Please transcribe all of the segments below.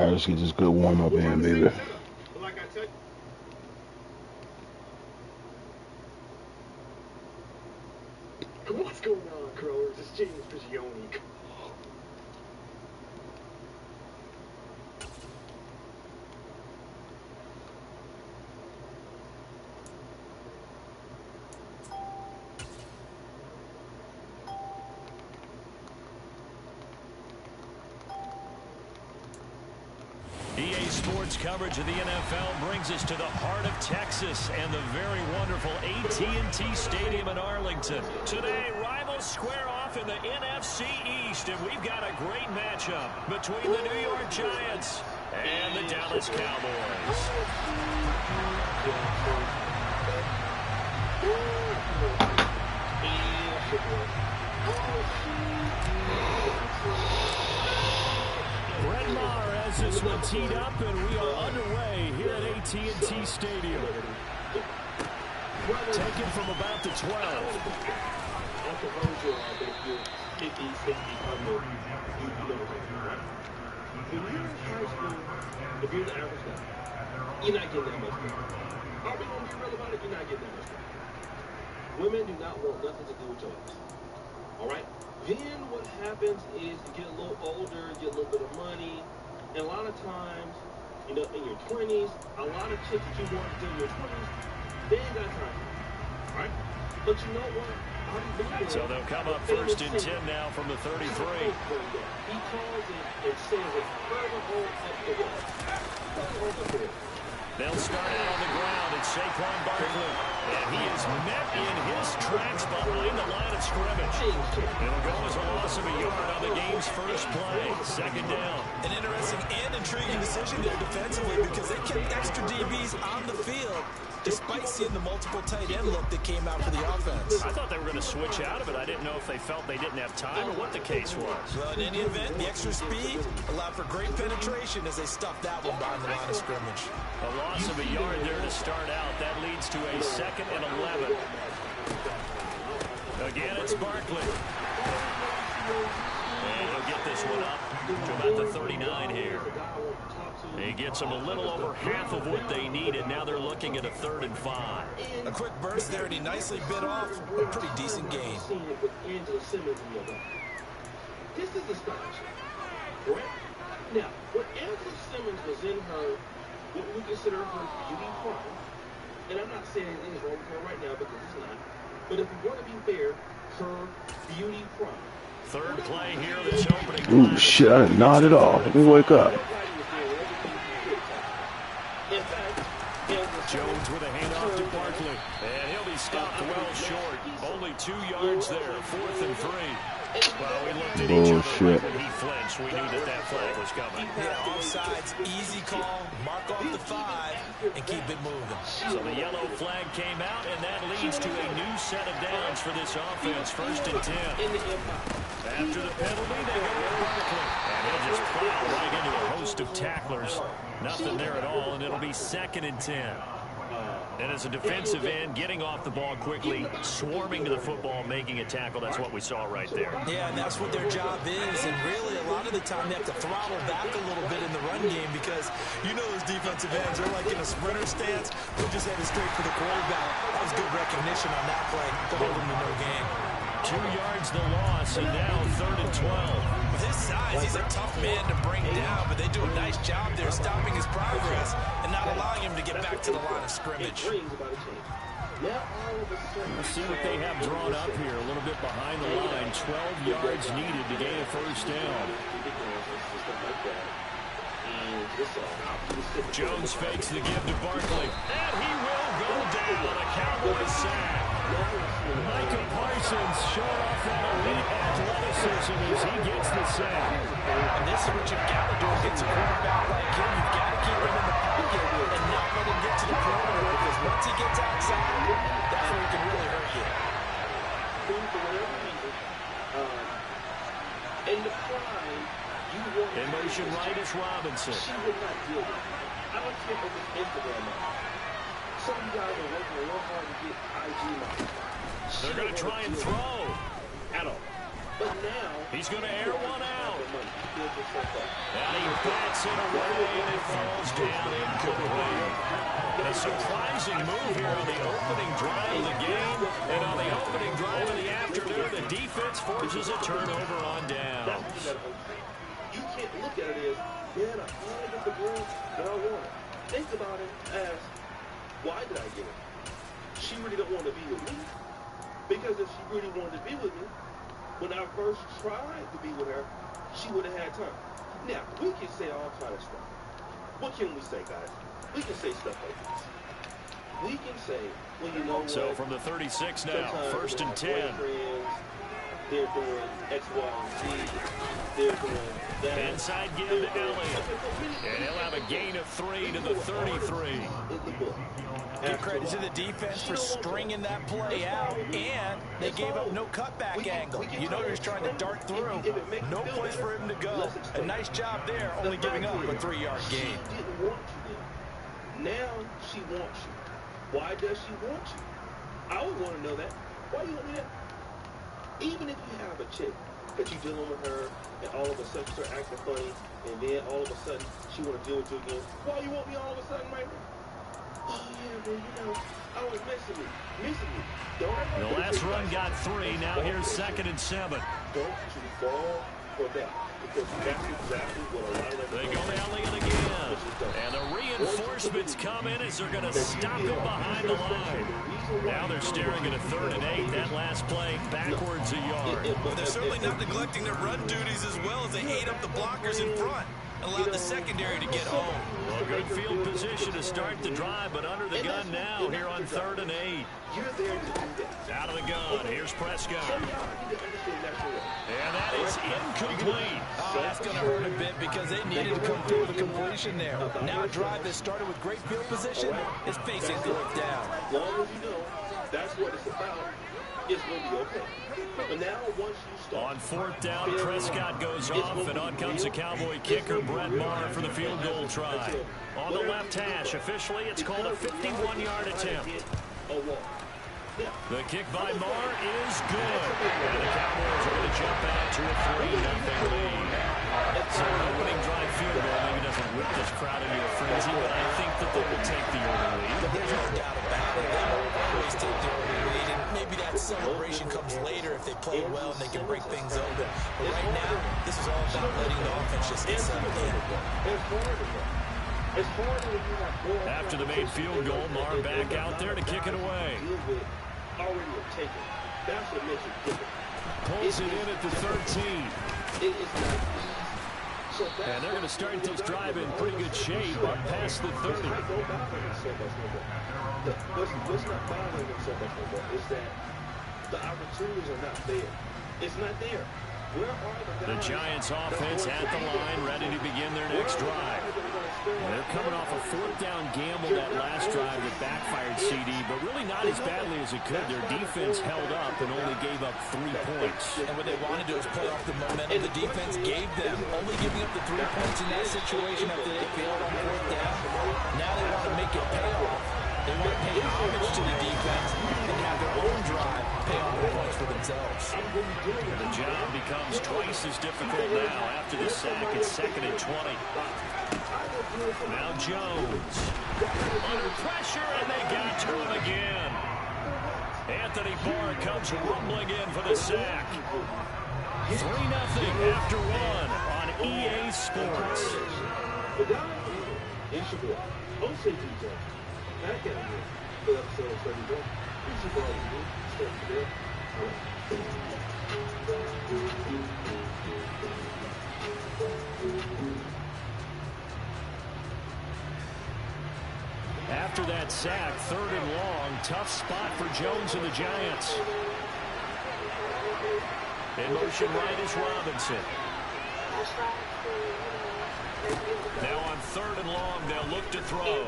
Alright, let's get this good warm up in, baby. What's going on, Crowers? It's James Prigioni. EA Sports coverage of the NFL brings us to the heart of Texas and the very wonderful AT&T Stadium in Arlington. Today, rivals square off in the NFC East, and we've got a great matchup between the New York Giants and the Dallas Cowboys. Brett Maher has this one teed up, and we are underway here at AT&T Stadium. Taken from about the 12. If you're the average guy, you're not getting that much money. Are we going to be real about it? You're not getting that much money. Women do not want nothing to do with your ass. All right? Then what happens is you get a little older, get a little bit of money, and a lot of times, you know, in your 20s, a lot of chicks that you want to do in your 20s, they ain't got time for you. All right? But you know what? So they'll come up first and 10 now from the 33. He calls it and says it further on up the wall. Further on the field. They'll start out on the ground. It's Saquon Barkley. And he is met in his tracks behind the line of scrimmage. It'll go as a loss of a yard on the game's first play. Second down. An interesting and intriguing decision there defensively because they kept extra DBs on the field despite seeing the multiple tight end look that came out for the offense. I thought they were going to switch out of it. I didn't know if they felt they didn't have time or what the case was. Well, in any event, the extra speed allowed for great penetration as they stuffed that one behind the line of scrimmage. A loss of a yard there to start out. That leads to a 2nd and 11. Again, it's Barkley. And he'll get this one up to about the 39 here. He gets them a little over half of what they needed. Now they're looking at a 3rd and 5. A quick burst there, and he nicely bit off a pretty decent gain. This is astonishing, right? Now, when Angela Simmons was in her, what we consider her beauty prime, and I'm not saying anything is wrong with her right now because it's not, but if we want to be fair, her beauty prime. 3rd play here that's opening. Ooh, shit, I didn't nod it off. Let me wake up. Jones with a handoff to Barkley. And he'll be stopped well short. Only 2 yards there. 4th and 3. Well, we looked at each other when he flinched. We knew that flag was coming. Yeah, offsides, easy call, mark off the 5, and keep it moving. So the yellow flag came out, and that leads to a new set of downs for this offense. 1st and 10. After the penalty, they go with Barkley. And he'll just plow right into a host of tacklers. Nothing there at all, and it'll be 2nd and 10. And as a defensive end, getting off the ball quickly, swarming to the football, making a tackle, that's what we saw right there. Yeah, and that's what their job is. And really, a lot of the time, they have to throttle back a little bit in the run game because you know those defensive ends, they're like in a sprinter stance. They're just headed straight for the quarterback. That was good recognition on that play to hold them to no gain. 2 yards the loss, and now 3rd and 12. With his size, he's a tough man to bring down, but they do a nice job there stopping his progress and not allowing him to get back to the line of scrimmage. Let's see what they have drawn up here. A little bit behind the line. 12 yards needed to gain a 1st down. Jones fakes the give to Barkley. And he will go down. A Cowboys sack. Micah Parsons showing off that elite athleticism as he gets the sack. And this is what you've got to do against a quarterback like him. You've got to keep him in the pocket and not let him get to the perimeter because once he gets outside, that's where he can really hurt you. In the prime, you want in motion right is Robinson. She would not deal with it. I don't care if it's Instagram now. Some guys are working real hard to get IG now. They're going to try and throw. At all. But now he's going to air one out. And he bats it away, and it falls down incomplete. A surprising move here on the opening drive of the game. And on the opening drive of the afternoon, the defense forces a turnover on downs. You can't look at it as, man, I finally get the ball that I want. Think about it as, why did I get it? She really don't want to be with me. Because if she really wanted to be with me, when I first tried to be with her, she would have had time. Now, we can say all kind of stuff. What can we say, guys? We can say stuff like this. We can say, well, you know what? So from the 36 now, first and 10. They're doing X, Y, and Z. They're doing that. Inside give to Elliott. And he'll have a gain of 3 to the 33. Give credit to the defense for stringing that play out, and they gave up no cutback angle. You know he was trying to dart through. No place for him to go. A nice job there, only giving up a 3-yard gain. She didn't want you then. Now she wants you. Why does she want you? I would want to know that. Why do you want me that? Even if you have a chick that you're dealing with her, and all of a sudden she start acting funny, and then all of a sudden she want to deal with you again. Why you want me all of a sudden right now? Oh, yeah, man, you know, I was missing me. The last run got 3. Now here's 2nd and 7. Don't you fall for that, because that's exactly what a lot of them. They go to Elliott again. And the reinforcements come in as they're going to stop him behind the line. Now they're staring at a 3rd and 8. That last play backwards a yard. Well, they're certainly not neglecting their run duties as well as they ate up the blockers in front. Allowed the secondary to get home. Well, good field position to start the drive, but under the gun now here on 3rd and 8. You're there to do that. Out of the gun, here's Prescott. And that is incomplete. Oh, that's going to hurt a bit because they needed to come through with a completion there. Now a drive that started with great field position is facing fourth down. As long as you know that's what it's about, it's going to be okay. But now once you start. On 4th down, Prescott goes off, and on comes the Cowboy kicker, Brett Maher, for the field goal try. On the left hash, officially, it's called a 51-yard attempt. The kick by Maher is good. And the Cowboys are going to jump out to a 3-0 lead. So an opening drive field goal maybe doesn't whip this crowd into a frenzy, but I think that they will take the early lead. There's no doubt about it. They will always take the early lead, and maybe that celebration comes later if they play well and they can break things open. But right now, this is all about letting the offense just get settled in. After the made field goal, Maher back out there to kick it away. Pulls it in at the 13. And they're going to start this drive in pretty good shape up past the 30. What's not bothering them so much no more is that the opportunities are not there. It's not there. Where are the guys? The Giants offense at the line, ready to begin their next drive. Well, they're coming off a 4th down gamble that last drive that backfired CD, but really not as badly as it could. Their defense held up and only gave up 3 points. And what they want to do is play off the momentum the defense gave them. Only giving up the 3 points in that situation after they failed on 4th down. Now they want to make it pay off. They want to pay homage to the defense and have their own drive pay off the points for themselves. The job becomes twice as difficult now after the sack. It's 2nd and 20. Now Jones. Under pressure, and they got to him again. Anthony Barr comes rumbling in for the sack. 3-0 after 1 on EA Sports. After that sack, 3rd and long, tough spot for Jones and the Giants. In motion right is Robinson. Now on 3rd and long, they'll look to throw.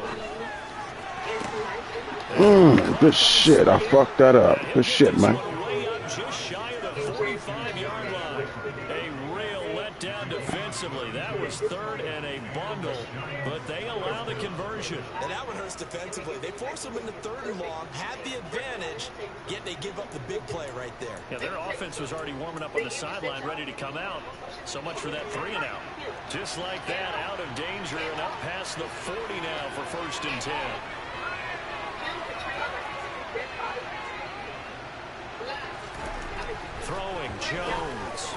Good shit. I fucked that up. Good shit, man. Way up just shy of the 45-yard line. A real letdown defensively. That was 3rd and a bundle, but they allow the conversion. And that one hurts defensively. They force them into 3rd and long, had the advantage, yet they give up the big play right there. Yeah, their offense was already warming up on the sideline, ready to come out. So much for that 3 and out. Just like that, out of danger and up past the 40 now for 1st and 10. Throwing Jones.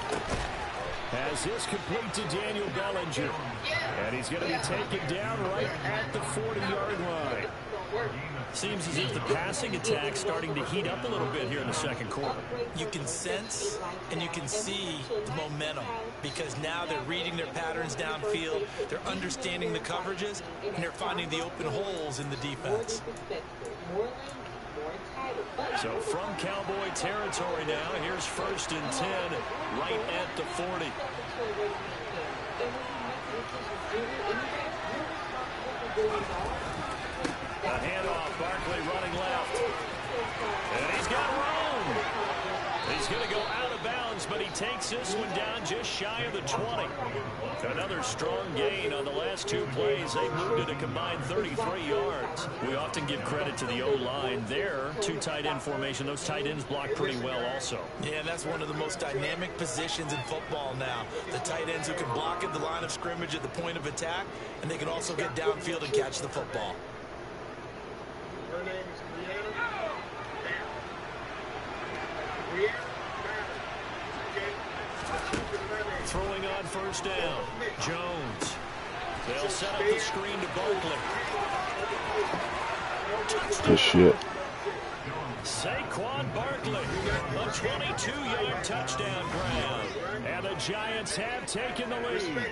Has this complete to Daniel Bellinger. And he's going to be taken down right at the 40-yard line. Seems as if the passing attack's starting to heat up a little bit here in the 2nd quarter. You can sense and you can see the momentum because now they're reading their patterns downfield, they're understanding the coverages, and they're finding the open holes in the defense. So from Cowboy territory now, here's 1st and 10 right at the 40. A handoff, Barkley running left. And he's got room. He's going to go out of bounds, but he takes this one down just shy of the 20. Another strong gain on the last 2 plays. They moved it a combined 33 yards. We often give credit to the O-line there. 2 tight end formation. Those tight ends block pretty well also. Yeah, that's one of the most dynamic positions in football now. The tight ends who can block at the line of scrimmage at the point of attack, and they can also get downfield and catch the football. Throwing on 1st down. Jones. They'll set up the screen to Barkley. Good shit. Saquon Barkley, a 22-yard touchdown grab. And the Giants have taken the lead.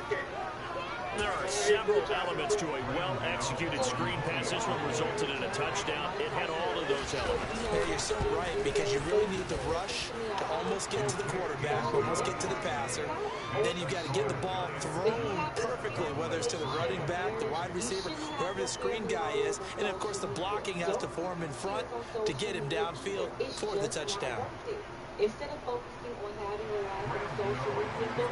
There are several elements to a well-executed screen pass. This one resulted in a touchdown. It had all of those elements. Yeah, you're so right, because you really need the rush to almost get to the quarterback, almost get to the passer. Then you've got to get the ball thrown perfectly, whether it's to the running back, the wide receiver, whoever the screen guy is. And, of course, the blocking has to form in front to get him downfield for the touchdown. Instead of focusing on having a life on social media,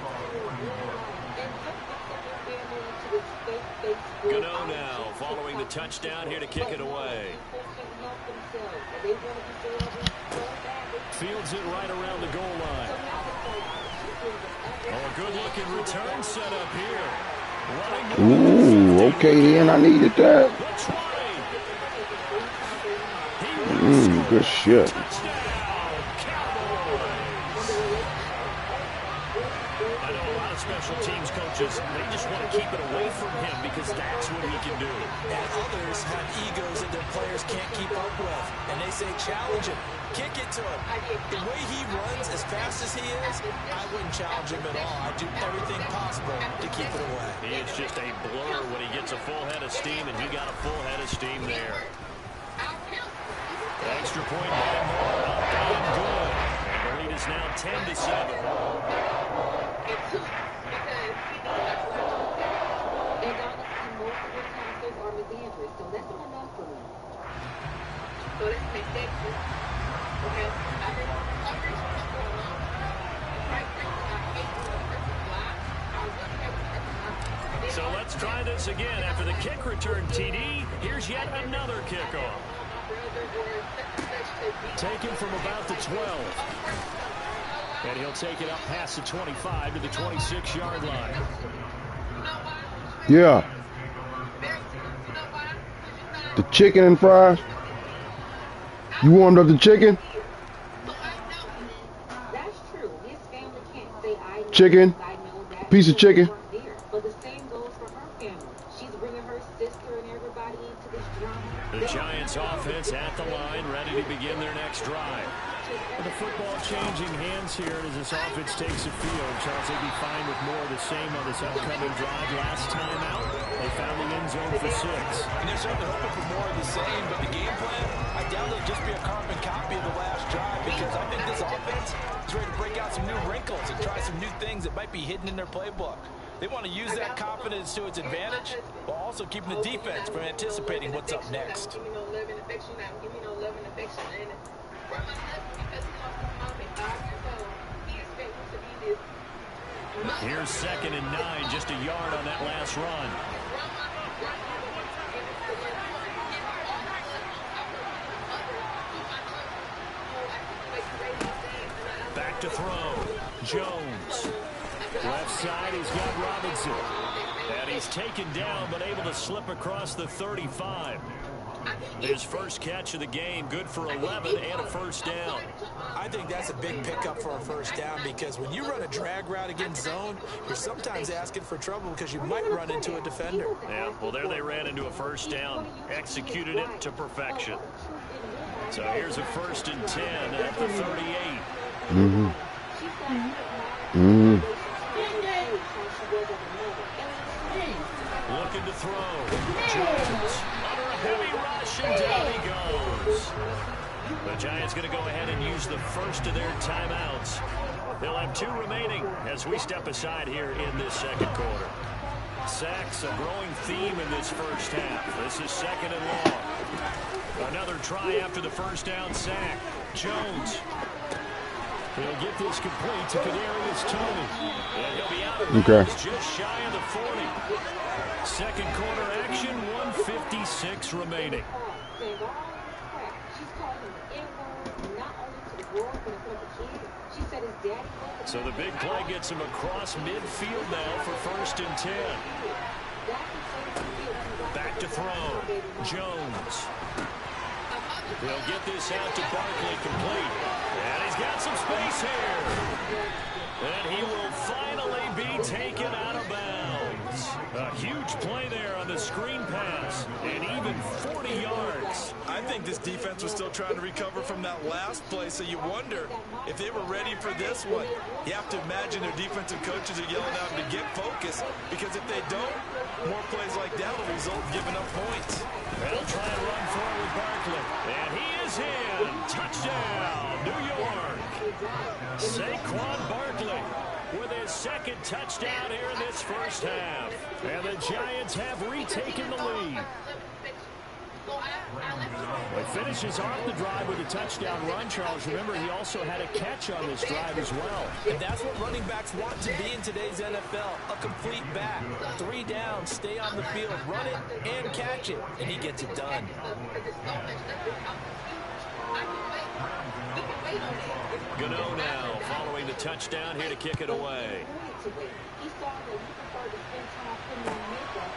Gano now following the touchdown here to kick it away. Fields it right around the goal line. Oh, a good-looking return set up here. Ooh, okay then, I needed that. Good shit. Special teams coaches, they just want to keep it away from him because that's what he can do. And others have egos that their players can't keep up with. And they say, challenge him, kick it to him. The way he runs as fast as he is, I wouldn't challenge him at all. I'd do everything possible to keep it away. He is just a blur when he gets a full head of steam, and he got a full head of steam there. Extra point by Moore, up and good. And the lead is now 10-7. So let's try this again. After the kick return TD, here's yet another kickoff. Taken from about the 12. And he'll take it up past the 25 to the 26-yard line. Yeah. The chicken and fries. You warmed up the chicken? That's true. His family can't say I know. Chicken. I know that. Piece of chicken. But the same goes for her family. She's bringing her sister and everybody into this drama. The Giants offense at the line, ready to begin their next drive. And the football changing hands here as this offense takes the field. Charles, they'd be fine with more of the same on this upcoming drive. Last time out, they found the end zone for 6. And they're certainly hoping for more of the same, but the game plan, I doubt it'll just be a carbon copy of the last drive because I think this offense is ready to break out some new wrinkles and try some new things that might be hidden in their playbook. They want to use that confidence to its advantage while also keeping the defense from anticipating what's up next. Here's 2nd and 9, just a yard on that last run. Back to throw. Jones. Left side, he's got Robinson. And he's taken down, but able to slip across the 35. His first catch of the game, good for 11 and a first down. I think that's a big pickup for a first down because when you run a drag route against zone, you're sometimes asking for trouble because you might run into a defender. Yeah, well, there they ran into a first down, executed it to perfection. So here's a 1st and 10 at the 38. Looking to throw. Jones under a heavy rush, and down he goes. The Giants going to go ahead and use the first of their timeouts. They'll have 2 remaining as we step aside here in this second quarter. Sacks, a growing theme in this first half. This is 2nd and long. Another try after the first down sack. Jones. He'll get this complete to Kadarius Toney. And he'll be out of bounds just shy of the 40. Second quarter action, 1:56 remaining. So the big play gets him across midfield now for 1st and 10. Back to throw. Jones. He'll get this out to Barkley complete. And he's got some space here. And he will finally be taken out of bounds. A huge play there on the screen pass. And even 40 yards. I think this defense was still trying to recover from that last play, so you wonder if they were ready for this one. You have to imagine their defensive coaches are yelling at them to get focused, because if they don't, more plays like that will result in giving up points. They'll try to run forward with Barkley. And he is in. Touchdown, New York. Saquon Barkley with his 2nd touchdown here in this first half. And the Giants have retaken the lead. He finishes off the drive with a touchdown run, Charles. Remember, he also had a catch on this drive as well. And that's what running backs want to be in today's NFL, a complete back. 3 down, stay on the field, run it, and catch it. And he gets it done. Gano now following the touchdown here to kick it away.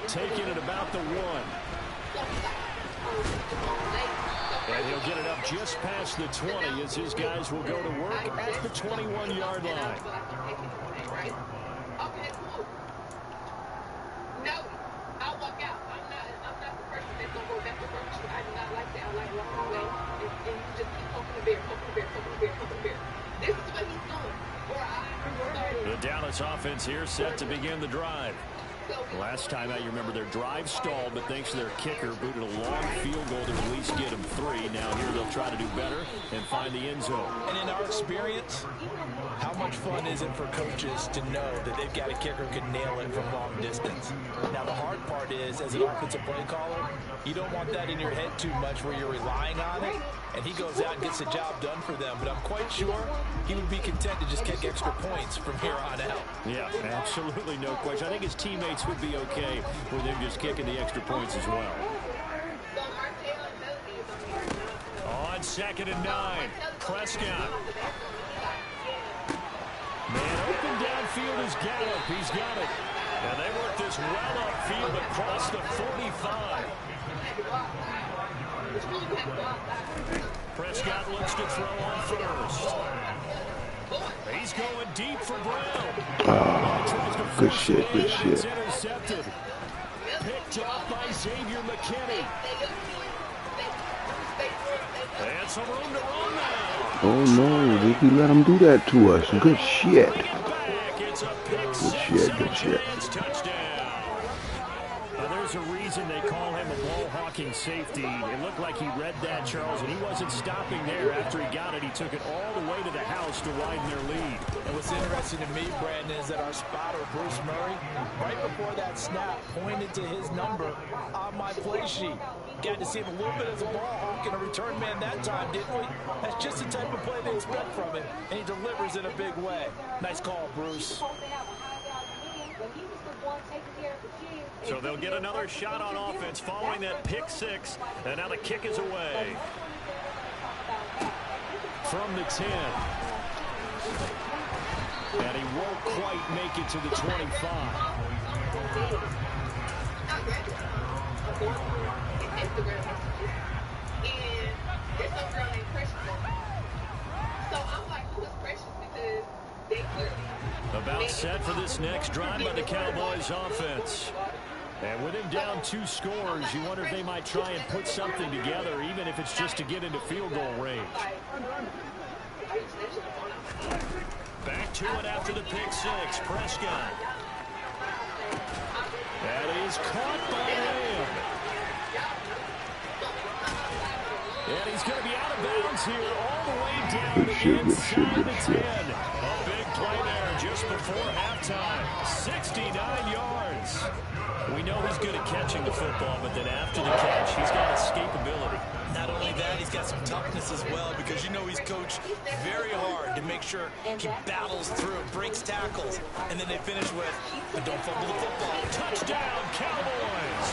Taking it about the 1. And he'll get it up just past the 20 as his guys will go to work at the 21-yard line. No, I'll walk out. I'm not the person that's going to go back to work. I do not like that. I like walking away. And you just keep poking the bear, poking the bear, poking the bear, poking the bear. This is what he's doing. The Dallas offense here set to begin the drive. Last time out, you remember their drive stalled, but thanks to their kicker, booted a long field goal to at least get them 3. Now here they'll try to do better and find the end zone. And in our experience, how much fun is it for coaches to know that they've got a kicker who can nail it from long distance? Now the hard part is, as an offensive play caller, you don't want that in your head too much where you're relying on it, and he goes out and gets the job done for them. But I'm quite sure he would be content to just kick extra points from here on out. Yeah, absolutely no question. I think his teammates would be okay with him just kicking the extra points as well. On 2nd and 9, Prescott. Man open downfield is Gallup. He's got it. And they work this well upfield across the 45. Prescott looks to throw on 1st. He's going deep for Brown. Oh, good shit, good shit. It's intercepted. Picked off by Xavier McKinney. And some room to run now. Oh no, did he let him do that to us? Good shit. Good shit, good shit. There's a reason they call him a ball-hawking safety. It looked like he read that, Charles, and he wasn't stopping there. After he got it, he took it all the way to the house to widen their lead. And what's interesting to me, Brandon, is that our spotter, Bruce Murray, right before that snap, pointed to his number on my play sheet. Got to see him a little bit as a ball hawk and a return man that time, didn't we? That's just the type of play they expect from him, and he delivers in a big way. Nice call, Bruce. So they'll get another shot on offense following that pick 6, and now the kick is away. From the 10, And he won't quite make it to the 25. About set for this next drive by the Cowboys offense. And with him down 2 scores, you wonder if they might try and put something together, even if it's just to get into field goal range. Back to it after the pick 6. Prescott. That is caught by Lamb. And he's going to be out of bounds here all the way down inside the 10. A big play there just before halftime. 69 yards. We know he's good at catching the football, but then after the catch, he's got escapability. Not only that, he's got some toughness as well, because you know he's coached very hard to make sure he battles through, breaks tackles, and then they finish with, but don't fumble the football. Touchdown, Cowboys!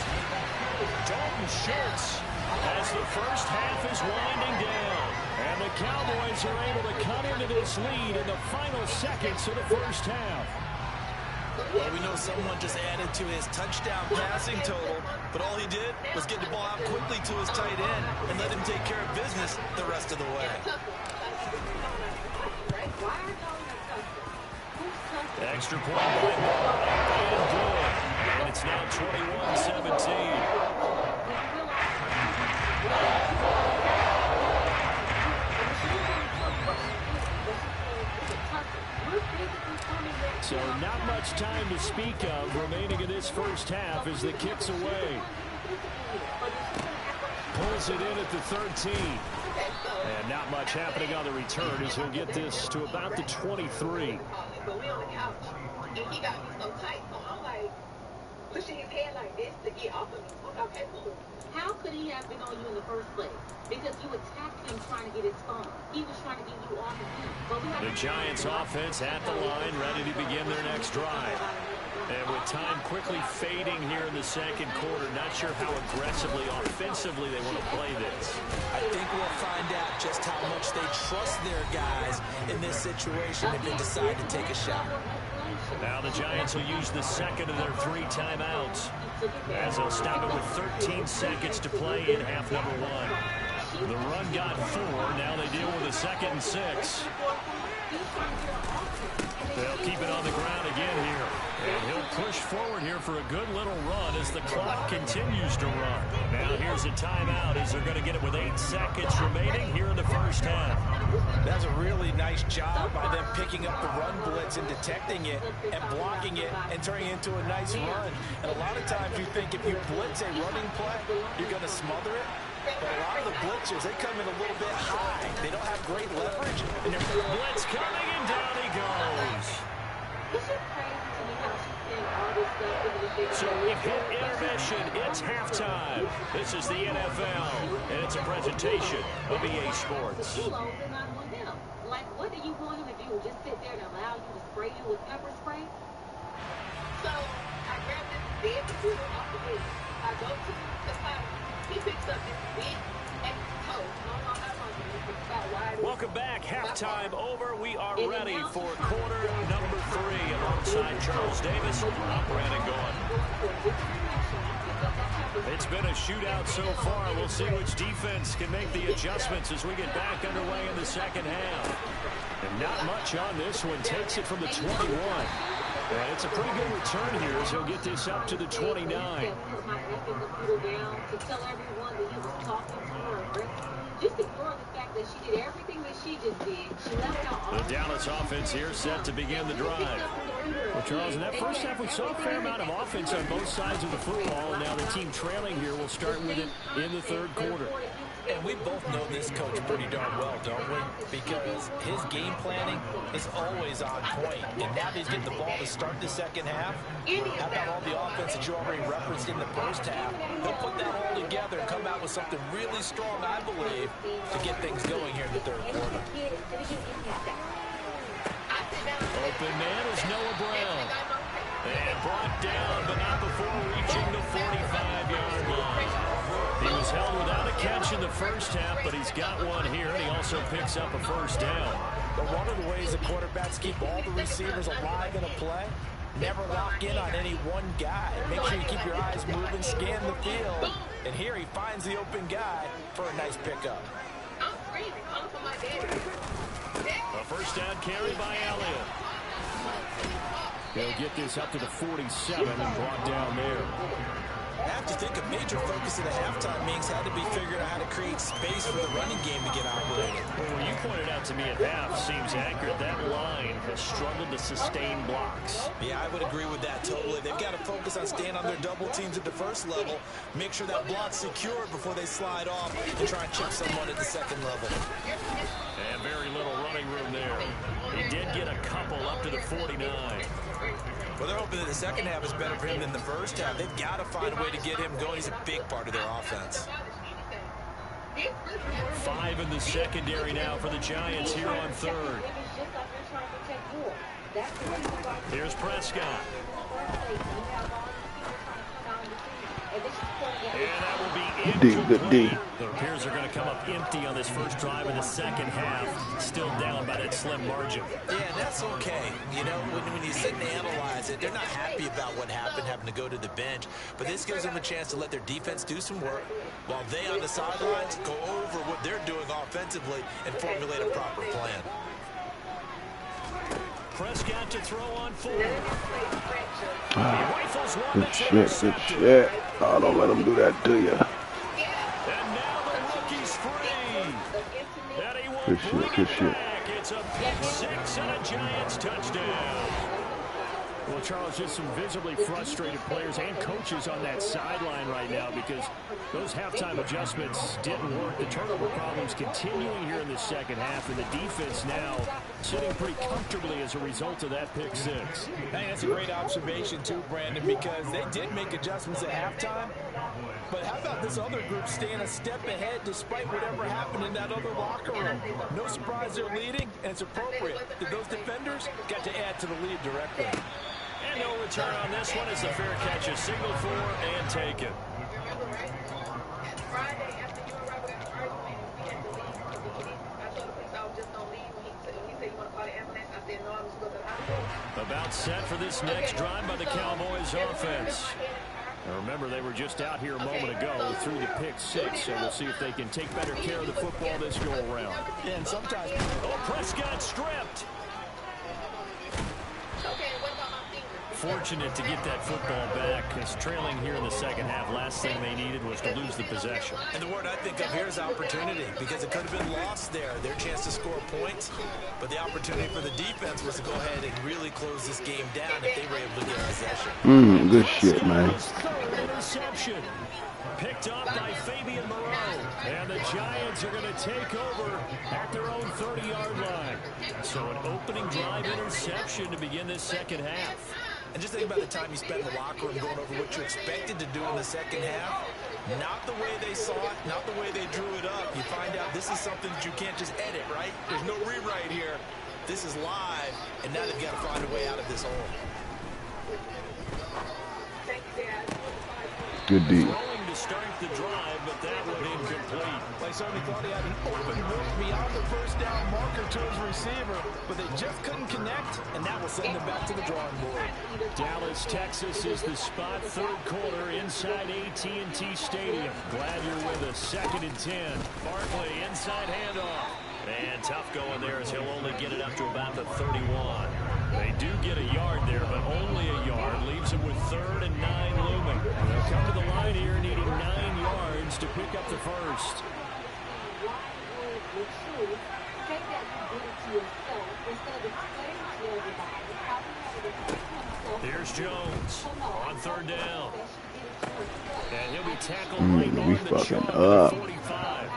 Dalton Schultz as the first half is winding down. And the Cowboys are able to cut into this lead in the final seconds of the first half. Well, we know someone just added to his touchdown passing total, but all he did was get the ball out quickly to his tight end and let him take care of business the rest of the way. Extra point by Moore. And it's now 21-17. So not much time to speak of remaining in this first half as the kick's away. Pulls it in at the 13. And not much happening on the return as he'll get this to about the 23. Pushing his head like this to get off of me. Okay, cool. How could he have been on you in the first place? Because you attacked him trying to get his phone. He was trying to get you off of him. The Giants offense at the line, ready to begin their next drive. And with time quickly fading here in the second quarter, not sure how aggressively, offensively they want to play this. I think we'll find out just how much they trust their guys in this situation if they decide to take a shot. Now the Giants will use the second of their 3 timeouts as they'll stop it with 13 seconds to play in half number 1. The run got 4. Now they deal with a 2nd and 6. They'll keep it on the ground again here. And he'll push forward here for a good little run as the clock continues to run. Now here's a timeout as they're going to get it with 8 seconds remaining here in the first half. That's a really nice job by them picking up the run blitz and detecting it and blocking it and turning it into a nice run. And a lot of times you think if you blitz a running play, you're going to smother it. But a lot of the blitzers, they come in a little bit high. They don't have great leverage. And they're blitz coming, and down he goes. So we've hit intermission. It's halftime. This is the NFL, and it's a presentation of EA Sports. Like, what do you want him to do? Just sit there and allow you to spray him with pepper spray? So I grab this dead computer off the bed. I go to the closet. He picks up this big extra toe. Welcome back. Halftime over. We are ready for quarter number 3. Alongside Charles Davis, I'm Brandon Gaughan. It's been a shootout so far. We'll see which defense can make the adjustments as we get back underway in the second half. And not much on this one. Takes it from the 21. And it's a pretty good return here as he'll get this up to the 29. Just ignore the fact that she did everything that she just did. She left out the Dallas offense here set to begin the drive. Well, Charles, in that first half, we saw a fair amount of offense on both sides of the football, and now the team trailing here will start with it in the third quarter. And we both know this coach pretty darn well, don't we? Because his game planning is always on point. And now he's getting the ball to start the second half. How about all the offense that you already referenced in the first half? He'll put that all together and come out with something really strong, I believe, to get things going here in the third quarter. Open man is Noah Brown. And brought down, but not before reaching the 45-yard line. He was held without a catch in the first half, but he's got one here, and he also picks up a first down. But one of the ways the quarterbacks keep all the receivers alive in a play, never lock in on any one guy. Make sure you keep your eyes moving, scan the field. And here he finds the open guy for a nice pickup. A first down carry by Elliott. He'll get this up to the 47 and brought down there. I have to think a major focus of the halftime meetings had to be figuring out how to create space for the running game to get operating. Well, what you pointed out to me at half seems accurate. That line has struggled to sustain blocks. Yeah, I would agree with that totally. They've got to focus on staying on their double teams at the first level, make sure that block's secured before they slide off and try and chip someone at the second level. And very little running room there. He did get a couple up to the 49. Well, they're hoping that the second half is better for him than the first half. They've got to find a way to get him going. He's a big part of their offense. 5 in the secondary now for the Giants here on third. Here's Prescott. And that will be incomplete. The Bears are going to come up empty on this first drive in the second half. Still down by that slim margin. Yeah, that's okay. You know, when you sit and analyze it, they're not happy about what happened, having to go to the bench. But this gives them a chance to let their defense do some work while they on the sidelines go over what they're doing offensively and formulate a proper plan. Prescott to throw on 4. Good shit. Oh, don't let him do that to you. And now the rookie's free. And he won't Good shit. It's a pick 6 and a Giants touchdown. Well, Charles, just some visibly frustrated players and coaches on that sideline right now because those halftime adjustments didn't work. The turnover problems continuing here in the second half, and the defense now sitting pretty comfortably as a result of that pick 6. I think that's a great observation, too, Brandon, because they did make adjustments at halftime. But how about this other group staying a step ahead despite whatever happened in that other locker room? No surprise they're leading, and it's appropriate that those defenders got to add to the lead directly. And no return on this one as the fair catch is signaled for and taken. About set for this next drive by the Cowboys offense. Now remember, they were just out here a moment ago through the pick 6, so we'll see if they can take better care of the football this go-around. And sometimes... Oh, Prescott stripped. Fortunate to get that football back, because trailing here in the second half, last thing they needed was to lose the possession. And the word I think of here is opportunity, because it could have been lost there, their chance to score points. But the opportunity for the defense was to go ahead and really close this game down if they were able to get possession. Good shit, man. Interception. Picked off by Fabian Moreau. And the Giants are going to take over at their own 30-yard line. So an opening drive interception to begin this second half. And just think about the time you spent in the locker room going over what you expected to do in the second half. Not the way they saw it, not the way they drew it up. You find out this is something that you can't just edit, right? There's no rewrite here. This is live, and now they've got to find a way out of this hole. Good deal. Throwing to start the drive, but that one incomplete. They certainly thought he had an open look beyond the first down marker to his receiver, but they just couldn't connect, and that will send them back to the drawing board. Dallas, Texas is the spot, third quarter inside AT&T Stadium. Glad you're with us. 2nd and 10. Barkley inside handoff. And tough going there as he'll only get it up to about the 31. They do get a yard there, but only a yard. Leaves them with 3rd and 9 looming. They'll come to the line here needing 9 yards to pick up the first. Here's Jones on 3rd down. And he'll be tackled right We on the fucking chalk up. at 45.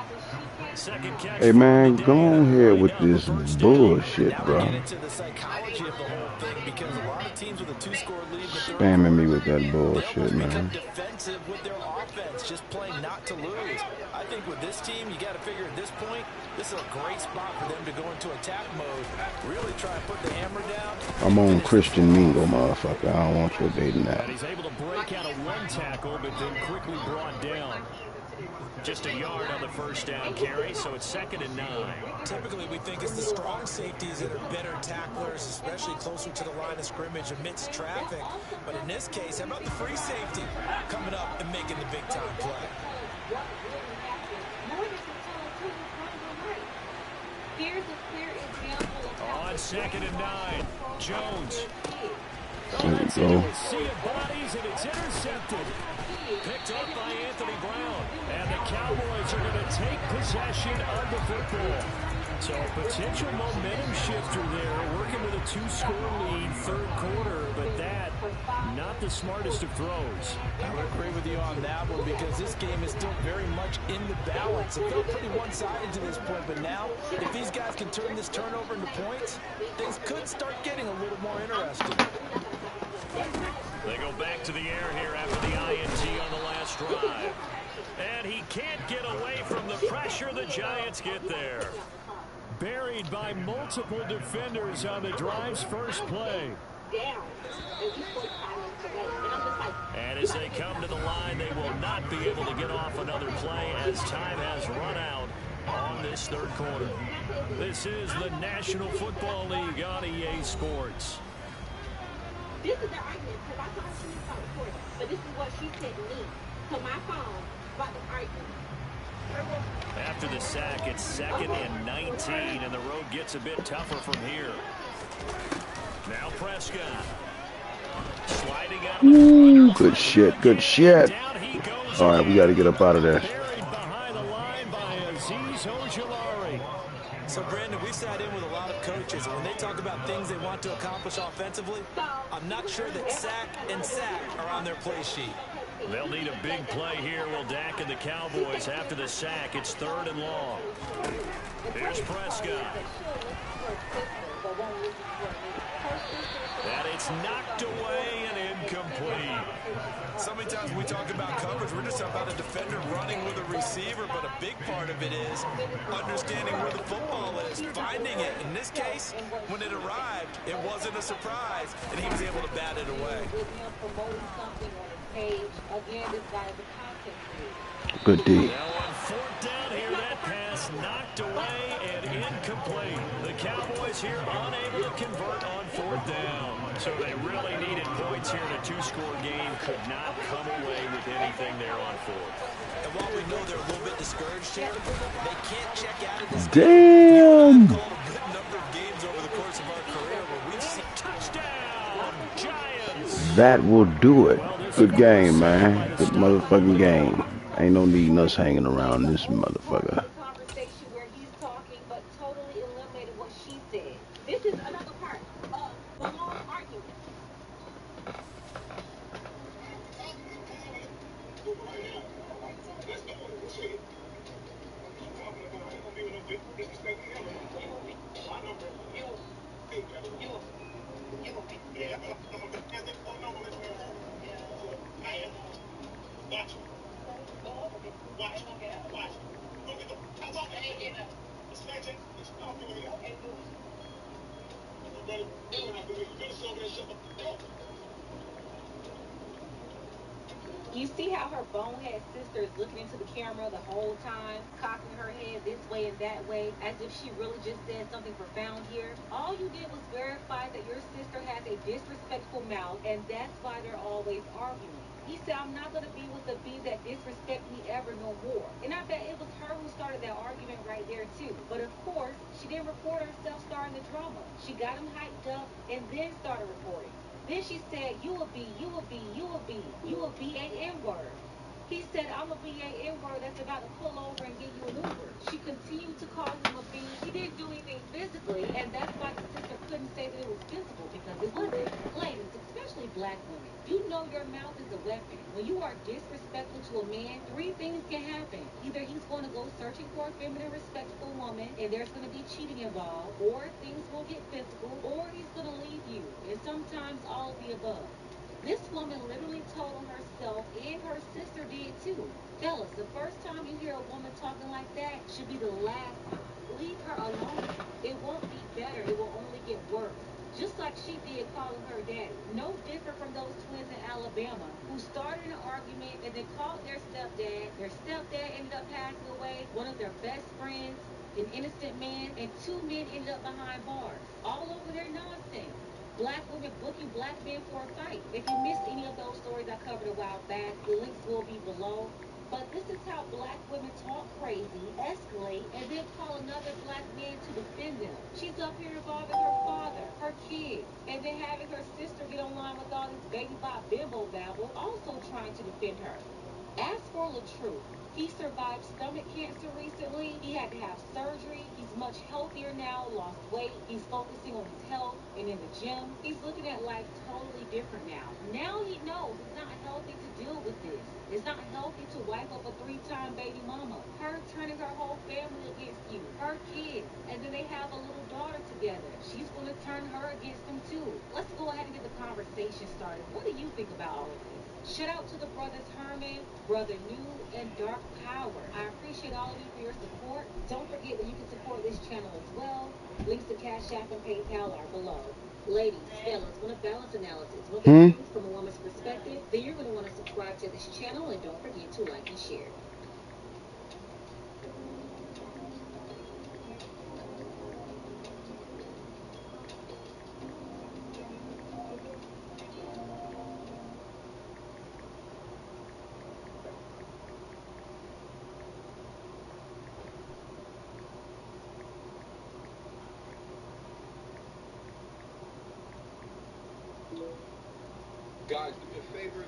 Second catch Hey, man, go on here with this bullshit, Now we bro. get into the psychology of the whole thing, because a lot of teams with a 2-score lead in the third Spamming me with that they'll bullshit, almost become man. defensive with their offense, just playing not to lose. I think with this team, you got to figure at this point, this is a great spot for them to go into attack mode, really try and put the hammer down. I'm on Christian Mingle, motherfucker. I don't want you dating that. And he's able to break out of one tackle, but then quickly brought down. Just a yard on the first down carry, so it's 2nd and 9. Typically, we think it's the strong safeties that are better tacklers, especially closer to the line of scrimmage amidst traffic. But in this case, how about the free safety coming up and making the big-time play? Here's a clear example of On 2nd and 9, Jones. There we go. Sea of bodies, and it's intercepted. Picked up by Anthony Brown. And the Cowboys are going to take possession of the football. So a potential momentum shifter there, working with a 2-score lead, 3rd quarter, but that, not the smartest of throws. I would agree with you on that one because this game is still very much in the balance. It felt pretty one-sided to this point, but now, if these guys can turn this turnover into points, things could start getting a little more interesting. They go back to the air here after the INT on the last drive. And he can't get away from the pressure. The Giants get there. Buried by multiple defenders on the drive's first play. And as they come to the line, they will not be able to get off another play as time has run out on this 3rd quarter. This is the National Football League on EA Sports. This is the argument because I thought she was recording, but this is what she said to me to my phone about the argument. After the sack, it's 2nd and 19, and the road gets a bit tougher from here. Now Prescott. Sliding out. Ooh, good shit, good shit. All right, we got to get up out of there. Buried behind the line by Azeez Ojulari. So, Brandon, we sat in with a lot of coaches, and when they talk about things they want to accomplish offensively, I'm not sure that sack and sack are on their play sheet. They'll need a big play here. Will Dak and the Cowboys after the sack. It's 3rd and long. Here's Prescott. And it's knocked away and incomplete. So many times when we talk about coverage, we're just about a defender running with a receiver, but a big part of it is understanding where the football is, finding it. In this case, when it arrived, it wasn't a surprise, and he was able to bat it away. Good D. Now on 4th down here, that pass knocked away and incomplete. The Cowboys here unable to convert on 4th down. So they really needed points here in a 2-score game. Could not come away with anything there on 4th. And while we know they're a little bit discouraged here, they can't check out of this Damn. game. We've called a good number of games over the course of our career where we've seen Touchdown, Giants. That will do it. Good game, man. Good motherfucking game. Ain't no needing us hanging around this motherfucker. Conversation where he's talking but totally eliminated what she said. This is another part of the long argument. You see how her bonehead sister is looking into the camera the whole time, cocking her head this way and that way, as if she really just said something profound here? All you did was verify that your sister has a disrespectful mouth, and that's why they're always arguing. He said, I'm not going to be with the B that disrespect me ever no more. And I bet it was her who started that argument right there, too. But of course, she didn't report herself starting the drama. She got him hyped up and then started reporting. Then she said, you a B, you a B, you a B, you a B-A-N word. He said, I'm a B-A-N word that's about to pull over and give you an Uber. She continued to call him a B. She didn't do anything physically, and that's why the sister couldn't say that it was physical, because it wasn't. Ladies, especially black women, you know your mouth is a weapon. When you are disrespectful to a man, 3 things can happen. Either he's going to go searching for a feminine, respectful woman, and there's going to be cheating involved, or things will get physical, or he's going to leave you, and sometimes all of the above. This woman literally told on herself, and her sister did too. Fellas, the first time you hear a woman talking like that should be the last time. Leave her alone. It won't be better. It will only get worse. Just like like she did calling her daddy. No different from those twins in Alabama who started an argument and then called their stepdad. Their stepdad ended up passing away. One of their best friends, an innocent man, and 2 men ended up behind bars. All over their nonsense. Black women booking black men for a fight. If you missed any of those stories I covered a while back, the links will be below. But this is how black women talk crazy, escalate, and then call another black man to defend them. She's up here involving her father, her kids, and then having her sister get online with all this baby bop bimbo babble, also trying to defend her. As for LaTruth, he survived stomach cancer recently. He had to have surgery. He's much healthier now, lost weight. He's focusing on his health and in the gym. He's looking at life totally different now. Now he knows it's not healthy to deal with this. It's not healthy to wipe up a 3-time baby mama. Her turning her whole family against you. Her kids. And then they have a little daughter together. She's going to turn her against them too. Let's go ahead and get the conversation started. What do you think about all of this? Shout out to the brothers Herman, Brother New, and Dark Power. I appreciate all of you for your support. Don't forget that you can support this channel as well. Links to Cash App and PayPal are below. Ladies, fellas, want a balance analysis? Want the truth from a woman's perspective? Then you're going to want to subscribe to this channel and don't forget to like and share. Guys, do me a favor.